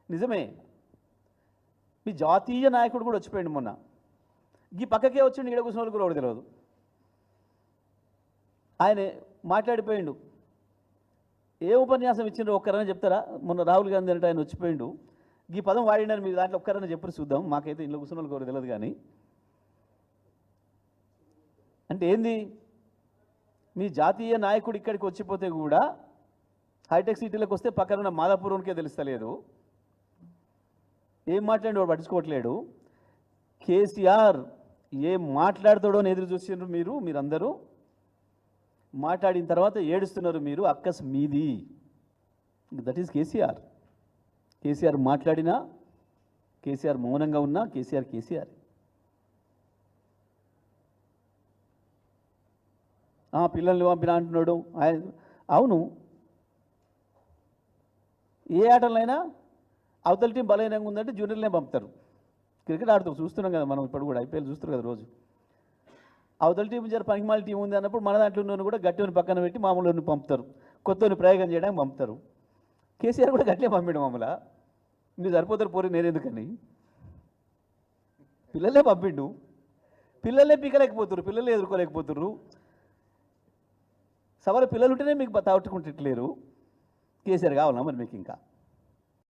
నిజమే. మీ జాతీయ నాయకుడు కూడా వచ్చిపోయింది మొన్న. ఈ పక్కకే వచ్చిండు, ఈడ కూర్చున్న వాళ్ళు కూడా ఒకటి తెలియదు. ఆయన మాట్లాడిపోయిండు. ఏ ఉపన్యాసం ఇచ్చిండ్రో ఒక్కరన్నా చెప్తారా? మొన్న రాహుల్ గాంధీ అంటే ఆయన వచ్చిపోయిండు. ఈ పదం వాడినని మీరు దాంట్లో ఒక్కరన్నా చెప్పరు చూద్దాం. మాకైతే ఇంట్లో కూర్చున్న వాళ్ళకి ఒకటి తెలియదు. కానీ అంటే ఏంది, మీ జాతీయ నాయకుడు ఇక్కడికి వచ్చిపోతే కూడా హైటెక్ సిటీలోకి వస్తే పక్కన ఉన్న మాదాపురంకే తెలుస్తలేదు. ఏం మాట్లాడి వాడు పట్టించుకోవట్లేడు. కేసీఆర్ ఏం మాట్లాడతాడో అని ఎదురు చూసినారు మీరందరూ. మాట్లాడిన తర్వాత ఏడుస్తున్నారు మీరు. అక్కస్ మీది. That is KCR. కేసీఆర్ మాట్లాడినా, కేసీఆర్ మౌనంగా ఉన్నా కేసీఆర్. పిల్లల్ని పంపినా అంటున్నాడు ఆయన. అవును, ఏ ఆటలైనా అవతల టీం బలహీనంగా ఉందంటే జూనియర్లనే పంపుతారు. క్రికెట్ ఆడుతారు, చూస్తున్నాం కదా మనం. ఇప్పుడు కూడా ఐపీఎల్ చూస్తారు కదా రోజు. అవతల టీం జర పనికిమాల టీం ఉంది అన్నప్పుడు మన దాంట్లో ఉన్న కూడా గట్టిని పక్కన పెట్టి మామూలు పంపుతారు, కొత్తని ప్రయోగం చేయడానికి పంపుతారు. కేసీఆర్ కూడా గట్టిగా పంపిండు మామూలు. మీరు సరిపోతారు పోరి, నేనెందుకని పిల్లలే పంపిండు. పిల్లలే పీకలేకపోతున్నారు, పిల్లలే ఎదుర్కోలేకపోతున్నారు. సవాలు పిల్లలు ఉంటేనే మీకు తట్టుకుంటలేరు. కేసీఆర్ కావాలా మరి మీకు ఇంకా?